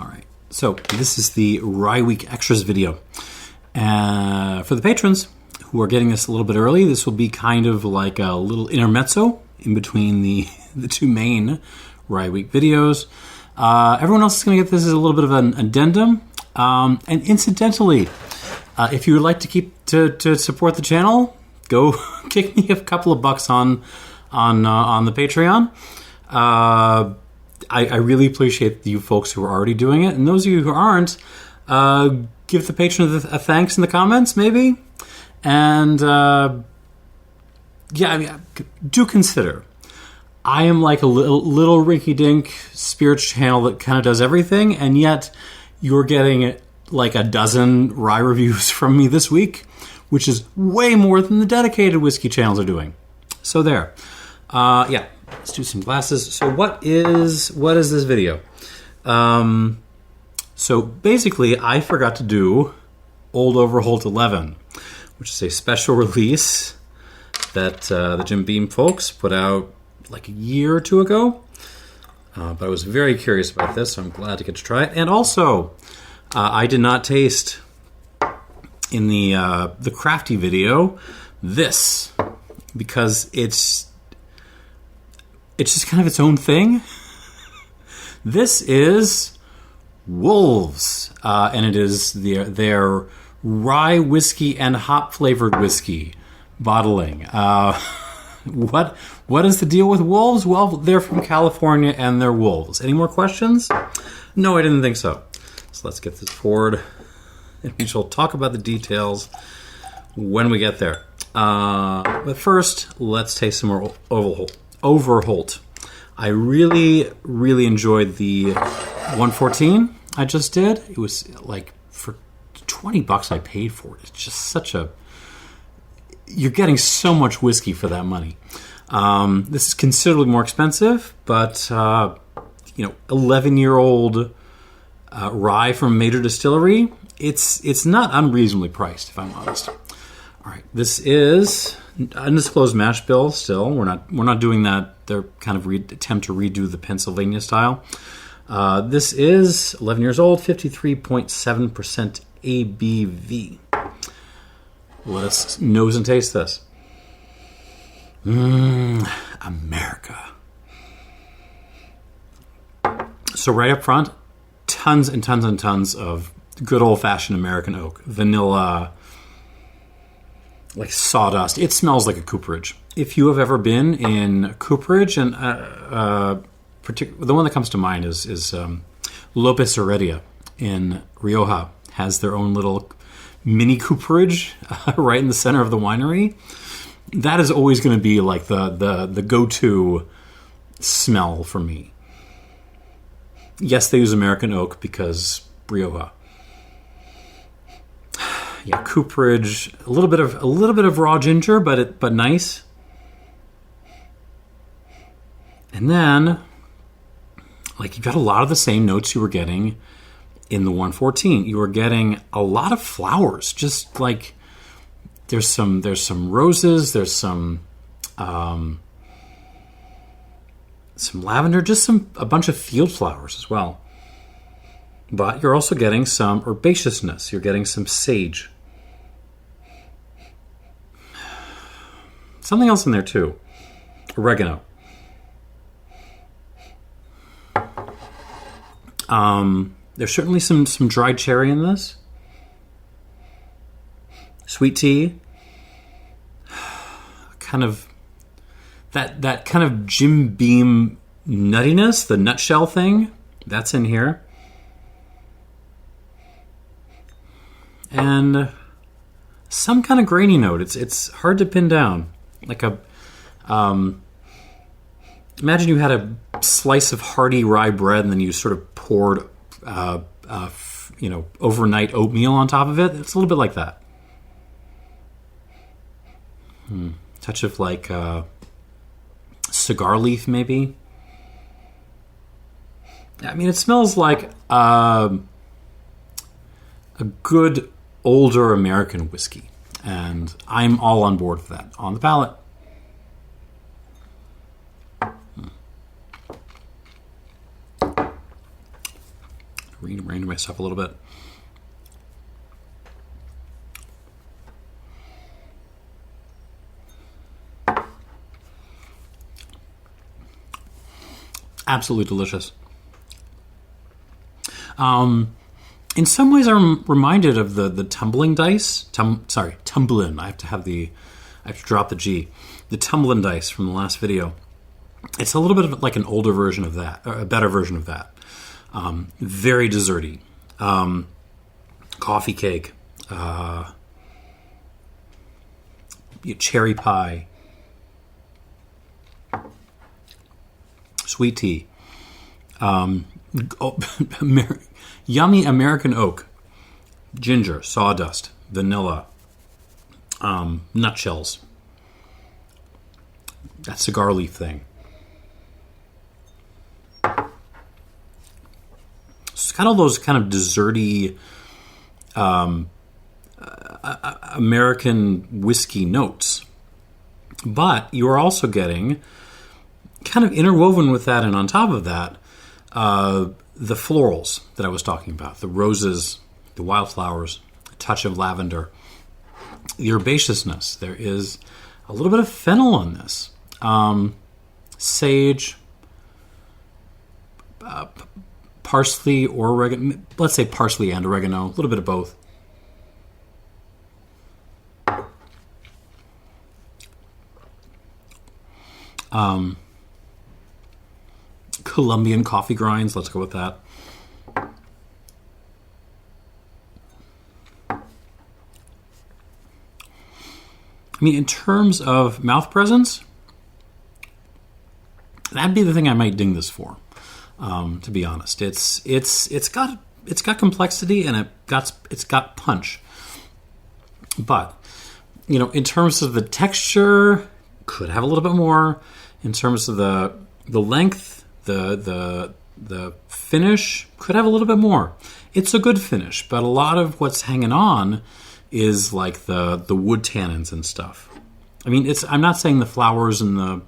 All right, so this is the Rye Week Extras video. For the patrons who are getting this a little bit early, this will be kind of like a little intermezzo in between the two main Rye Week videos. Everyone else is going to get this as a little bit of an addendum. And incidentally, if you would like to to support the channel, go kick me a couple of bucks on the Patreon. I really appreciate you folks who are already doing it, and those of you who aren't, give the patron a thanks in the comments, maybe. And do consider. I am like a little rinky-dink spirits channel that kind of does everything, and yet you're getting like a dozen rye reviews from me this week, which is way more than the dedicated whiskey channels are doing. So there. Let's do some glasses. So what is this video? So basically, I forgot to do Old Overholt 11, which is a special release that the Jim Beam folks put out like a year or two ago. But I was very curious about this, so I'm glad to get to try it. And also, I did not taste in the crafty video this, because it's just kind of its own thing. This is Wolves, and it is their rye whiskey and hop flavored whiskey bottling. What is the deal with Wolves? Well, they're from California and they're wolves. Any more questions? No, I didn't think so. So let's get this poured, and we shall talk about the details when we get there. But first, let's taste some more Overholt. I really, really enjoyed the 114 I just did. It was like for $20 I paid for it. It's just such a... You're getting so much whiskey for that money. This is considerably more expensive, but 11-year-old rye from a major distillery, it's not unreasonably priced, if I'm honest. All right, this is undisclosed mashbill. Still, we're not doing that. They're kind of attempt to redo the Pennsylvania style. This is 11 years old, 53.7% ABV. Let us nose and taste this. America. So right up front, tons and tons and tons of good old-fashioned American oak. Vanilla, like sawdust. It smells like a cooperage. If you have ever been in cooperage, and the one that comes to mind is Lopez Heredia in Rioja, has their own little mini cooperage right in the center of the winery. That is always going to be like the go-to smell for me. Yes, they use American oak because Rioja. Yeah, cooperage, a little bit of raw ginger, but nice. And then, like, you got a lot of the same notes you were getting in the 114. You were getting a lot of flowers, just like there's some roses, there's some lavender, just a bunch of field flowers as well. But you're also getting some herbaceousness. You're getting some sage. Something else in there too. Oregano. There's certainly some dried cherry in this. Sweet tea. Kind of that kind of Jim Beam nuttiness, the nutshell thing, that's in here. And some kind of grainy note. It's hard to pin down. Like imagine you had a slice of hearty rye bread and then you sort of poured overnight oatmeal on top of it. It's a little bit like that. Touch of like cigar leaf, maybe. I mean, it smells like a good older American whiskey, and I'm all on board with that. On the palate. rearrange my stuff a little bit. Absolutely delicious. In some ways, I'm reminded of the tumbling dice. Tumblin. I have to drop the G. The tumbling dice from the last video. It's a little bit of like an older version of that, or a better version of that. Very desserty. Coffee cake. Cherry pie. Sweet tea. Yummy American oak. Ginger, sawdust, vanilla, nutshells. That cigar leaf thing. It's got all those kind of desserty American whiskey notes. But you are also getting, kind of interwoven with that and on top of that, the florals that I was talking about. The roses, the wildflowers, a touch of lavender. The herbaceousness. There is a little bit of fennel on this. Sage, parsley or oregano. Let's say parsley and oregano. A little bit of both. Colombian coffee grinds. Let's go with that. I mean, in terms of mouth presence, that'd be the thing I might ding this for. To be honest, it's got complexity and it's got punch. But in terms of the texture, could have a little bit more. In terms of the length, the finish, could have a little bit more. It's a good finish, but a lot of what's hanging on is like the wood tannins and stuff. I mean, I'm not saying the flowers and the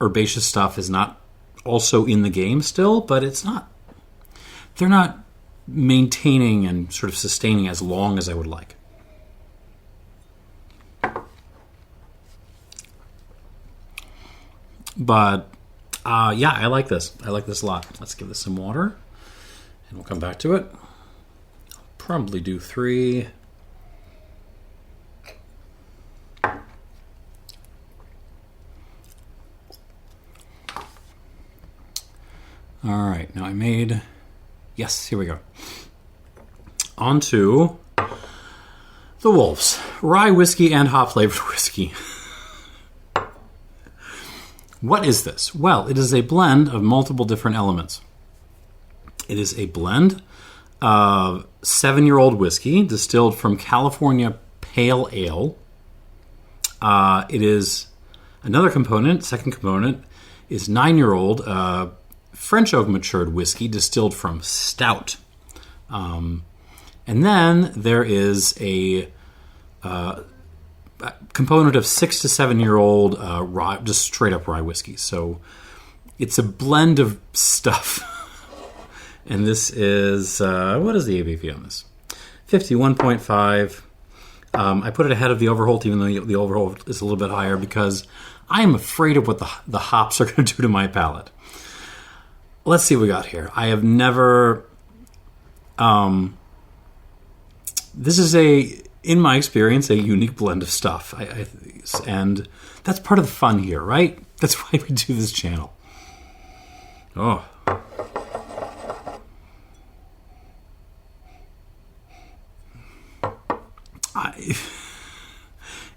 herbaceous stuff is not also in the game still, but they're not maintaining and sort of sustaining as long as I would like. But yeah, I like this. I like this a lot. Let's give this some water, and we'll come back to it. I'll probably do 3. All right, now yes, here we go. On to the Wolves. Rye whiskey and hop-flavored whiskey. What is this? Well, it is a blend of multiple different elements. It is a blend of 7-year-old whiskey distilled from California Pale Ale. It is another component, second component, is 9-year-old French oak matured whiskey distilled from Stout. And then there is a component of 6 to 7-year-old rye, just straight up rye whiskey. So it's a blend of stuff. And this is, what is the ABV on this? 51.5. I put it ahead of the Overholt, even though the Overholt is a little bit higher, because I am afraid of what the hops are going to do to my palate. Let's see what we got here. I have never... this is in my experience, a unique blend of stuff. And that's part of the fun here, right? That's why we do this channel. Oh.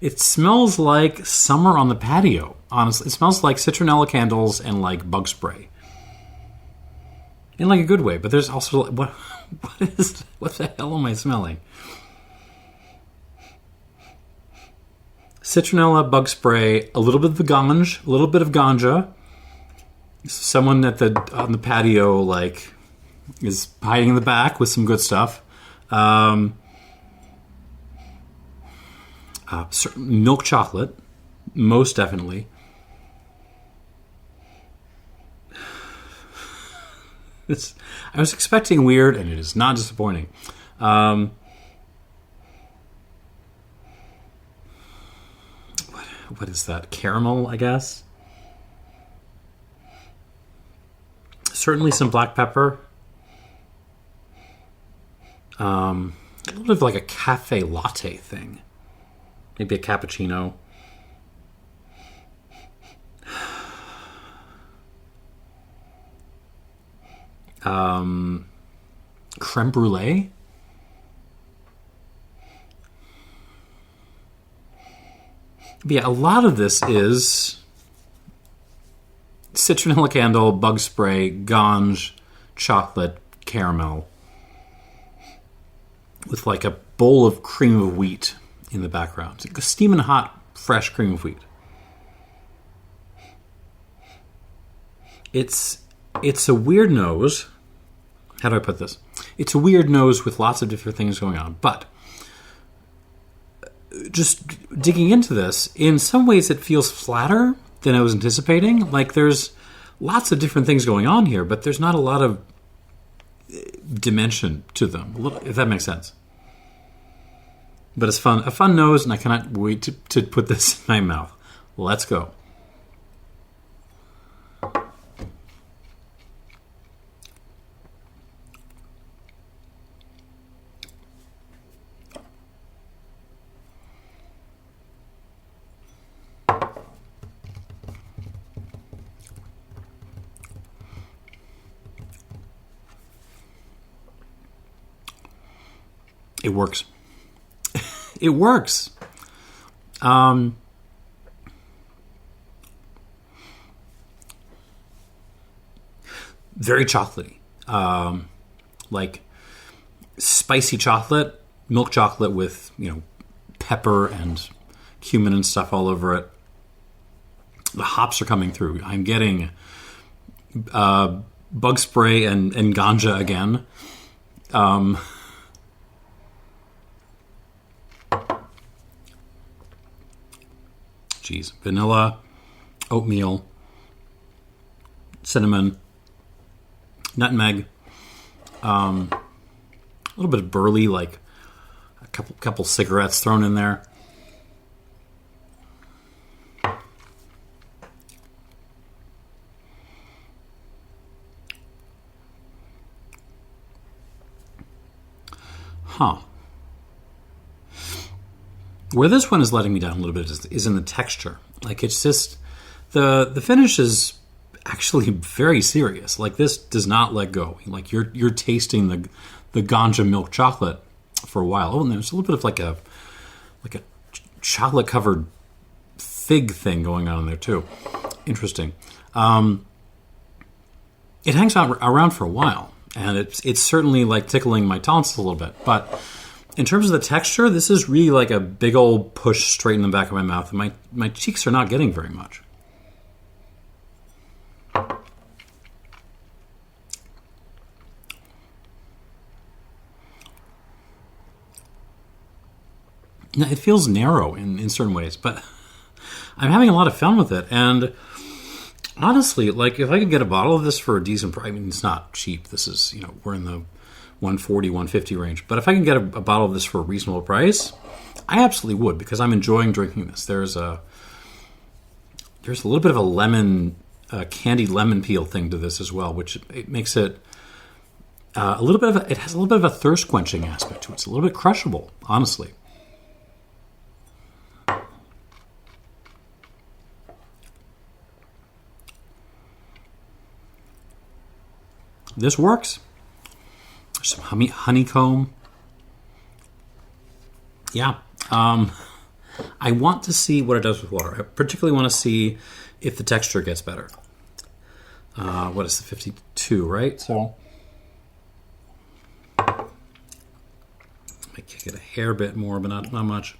It smells like summer on the patio, honestly. It smells like citronella candles and like bug spray. In like a good way, but there's also... What the hell am I smelling? Citronella, bug spray, a little bit of the ganj, a little bit of ganja. Someone on the patio like is hiding in the back with some good stuff. Milk chocolate, most definitely. I was expecting weird, and it is not disappointing. What is that? Caramel, I guess? Certainly some black pepper. A little bit of like a cafe latte thing. Maybe a cappuccino. Creme brulee. But yeah, a lot of this is citronella candle, bug spray, ganj, chocolate, caramel, with like a bowl of cream of wheat in the background. Steaming hot, fresh cream of wheat. It's a weird nose. How do I put this? It's a weird nose with lots of different things going on. But just digging into this, in some ways it feels flatter than I was anticipating. Like there's lots of different things going on here, but there's not a lot of dimension to them, if that makes sense. But it's fun. A fun nose, and I cannot wait to put this in my mouth. Let's go. It works. It works. Very chocolatey. Like spicy chocolate, milk chocolate with, pepper and cumin and stuff all over it. The hops are coming through. I'm getting bug spray and ganja again. Vanilla, oatmeal, cinnamon, nutmeg, a little bit of burley, like a couple cigarettes thrown in there. Where this one is letting me down a little bit is in the texture. Like it's just the finish is actually very serious. Like this does not let go. Like you're tasting the ganja milk chocolate for a while. Oh, and there's a little bit of like a chocolate covered fig thing going on in there too. Interesting. It hangs out around for a while, and it's certainly like tickling my tonsils a little bit, but. In terms of the texture, this is really like a big old push straight in the back of my mouth. And my cheeks are not getting very much. Now, it feels narrow in certain ways, but I'm having a lot of fun with it. And honestly, like if I could get a bottle of this for a decent price, I mean, it's not cheap. This is, we're in the 140, 150 range. But if I can get a bottle of this for a reasonable price, I absolutely would, because I'm enjoying drinking this. There's a little bit of a lemon, candied lemon peel thing to this as well, which it makes it it has a little bit of a thirst quenching aspect to it. It's a little bit crushable, honestly. This works. Some honeycomb. Yeah. I want to see what it does with water. I particularly want to see if the texture gets better. What is the 52, right? So I might kick it a hair bit more, but not much.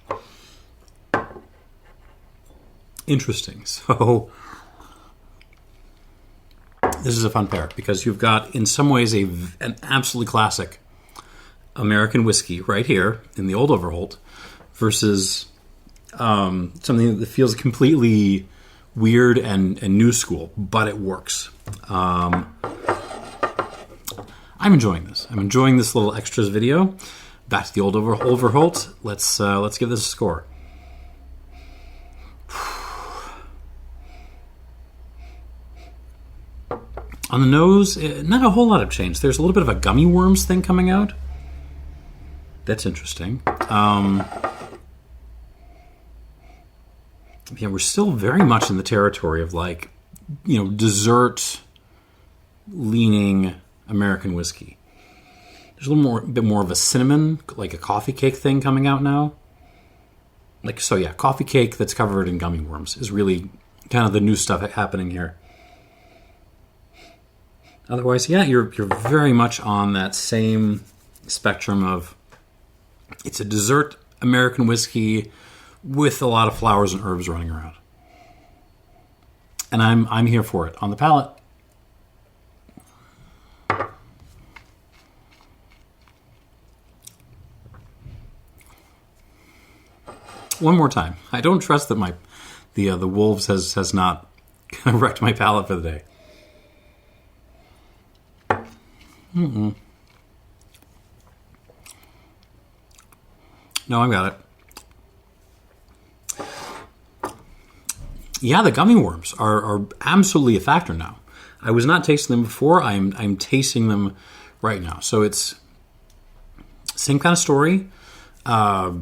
Interesting. So this is a fun pair because you've got, in some ways, an absolutely classic American whiskey right here in the old Overholt versus something that feels completely weird and new school, but it works. I'm enjoying this. I'm enjoying this little extras video. Back to the old Overholt. Let's give this a score. On the nose, not a whole lot of change. There's a little bit of a gummy worms thing coming out. That's interesting. Yeah, we're still very much in the territory of dessert leaning American whiskey. There's a bit more of a cinnamon, like a coffee cake thing coming out now. Coffee cake that's covered in gummy worms is really kind of the new stuff happening here. Otherwise, you're very much on that same spectrum of it's a dessert American whiskey with a lot of flowers and herbs running around. And I'm here for it. On the palate. One more time. I don't trust that the Wolves has not wrecked my palate for the day. No, I've got it. Yeah, the gummy worms are absolutely a factor now. I was not tasting them before. I'm tasting them right now. So it's same kind of story as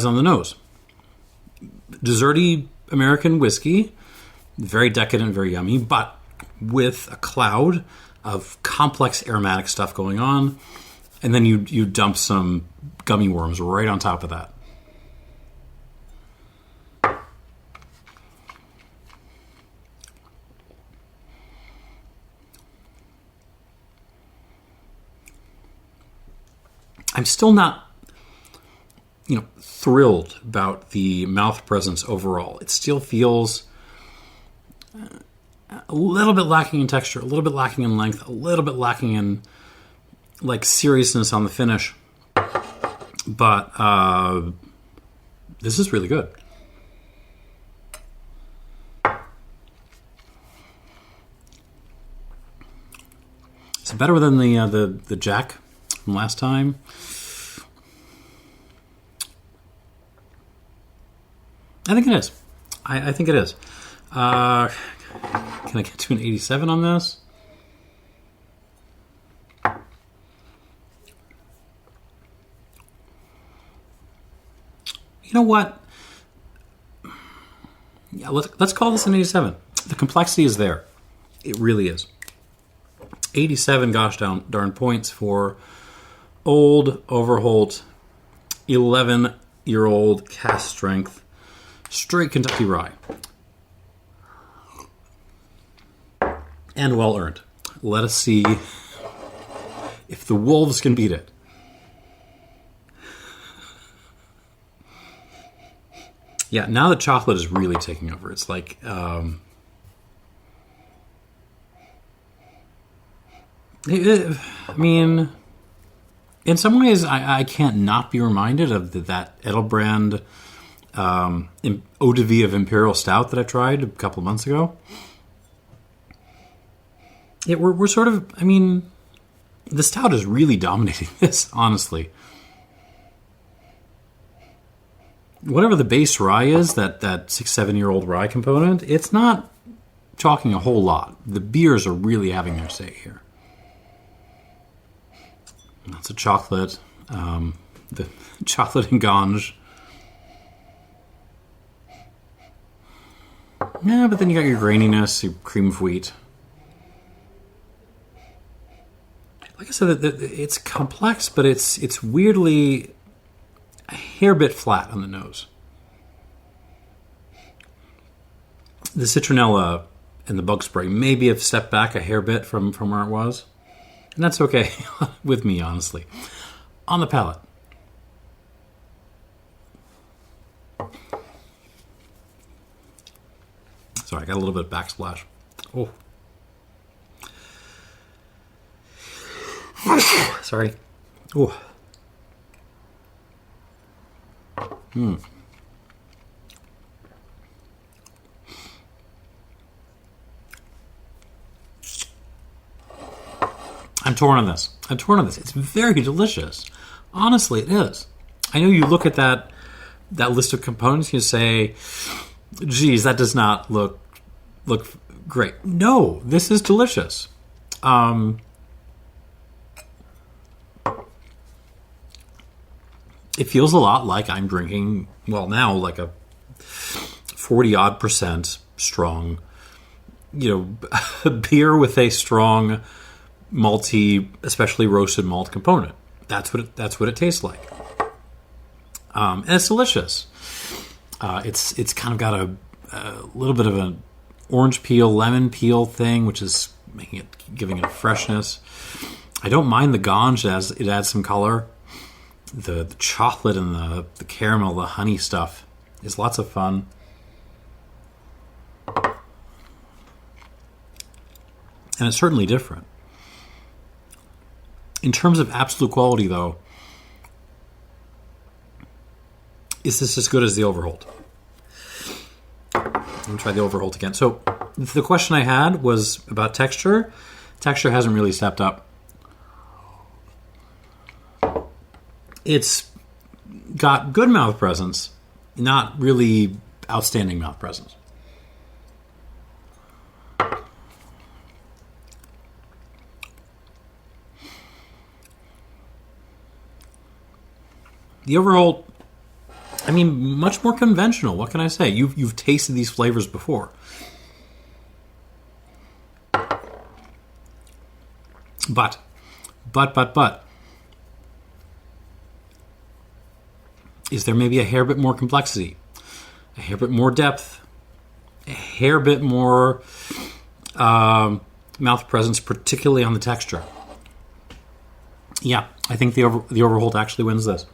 on the nose. Desserty American whiskey, very decadent, very yummy, but with a cloud of complex aromatic stuff going on, and then you dump some gummy worms right on top of that. I'm still not, thrilled about the mouth presence overall. It still feels a little bit lacking in texture, a little bit lacking in length, a little bit lacking in seriousness on the finish. But this is really good. Is it better than the Jack from last time? I think it is. I think it is. Can I get to an 87 on this? You know what? Yeah, let's call this an 87. The complexity is there. It really is. 87 gosh darn points for old Overholt 11-year-old cask strength straight Kentucky rye. And well earned. Let us see if the Wolves can beat it. Yeah, now the chocolate is really taking over. It's like, I mean, in some ways, I can't not be reminded of that Edelbrand eau de vie of Imperial Stout that I tried a couple of months ago. Yeah, we're sort of, I mean, the Stout is really dominating this, honestly. Whatever the base rye is, that 6-7-year-old rye component, it's not talking a whole lot. The beers are really having their say here. Lots of chocolate, the chocolate and ganj. Yeah, but then you got your graininess, your cream of wheat. Like I said, it's complex, but it's weirdly a hair bit flat on the nose. The citronella and the bug spray maybe have stepped back a hair bit from where it was. And that's okay with me, honestly. On the palate. Sorry, I got a little bit of backsplash. Oh. Sorry. Oh. I'm torn on this. It's very delicious. Honestly, it is. I know you look at that list of components, you say, geez, that does not look great. No, this is delicious. It feels a lot like I'm drinking, well, now like a 40-odd% strong, beer with a strong malty, especially roasted malt component. That's what it tastes like. And it's delicious. It's kind of got a little bit of an orange peel, lemon peel thing, which is giving it a freshness. I don't mind the ganj as it adds some color. The chocolate and the caramel, the honey stuff is lots of fun. And it's certainly different. In terms of absolute quality, though, is this as good as the Overholt? Let me try the Overholt again. So the question I had was about texture. Texture hasn't really stepped up. It's got good mouth presence, not really outstanding mouth presence. The Overholt, I mean, much more conventional. What can I say? You've tasted these flavors before. But. Is there maybe a hair bit more complexity? A hair bit more depth? A hair bit more mouth presence, particularly on the texture? Yeah, I think the Overholt actually wins this.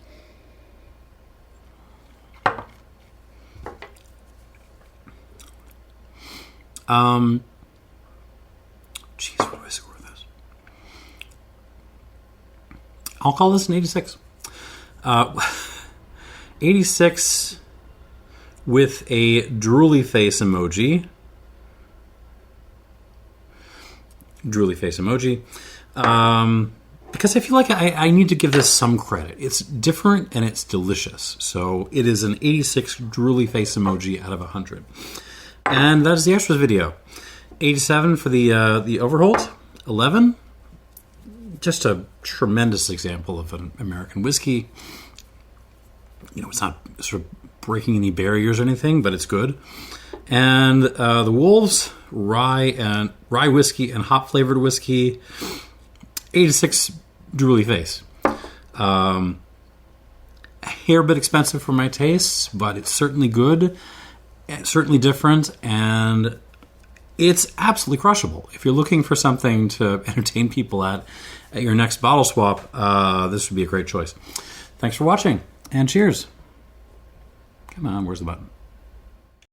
Jeez, what do I score this? I'll call this an 86. 86 with a drooly face emoji. Because I feel like I need to give this some credit. It's different and it's delicious. So it is an 86 drooly face emoji out of 100. And that is the extras video. 87 for the Overholt. 11. Just a tremendous example of an American whiskey. It's not sort of breaking any barriers or anything, but it's good. And the Wolves, rye whiskey and hop flavored whiskey. 86 drooly face. A hair bit expensive for my tastes, but it's certainly good. Certainly different, and it's absolutely crushable. If you're looking for something to entertain people at your next bottle swap, this would be a great choice. Thanks for watching, and cheers. Come on, where's the button?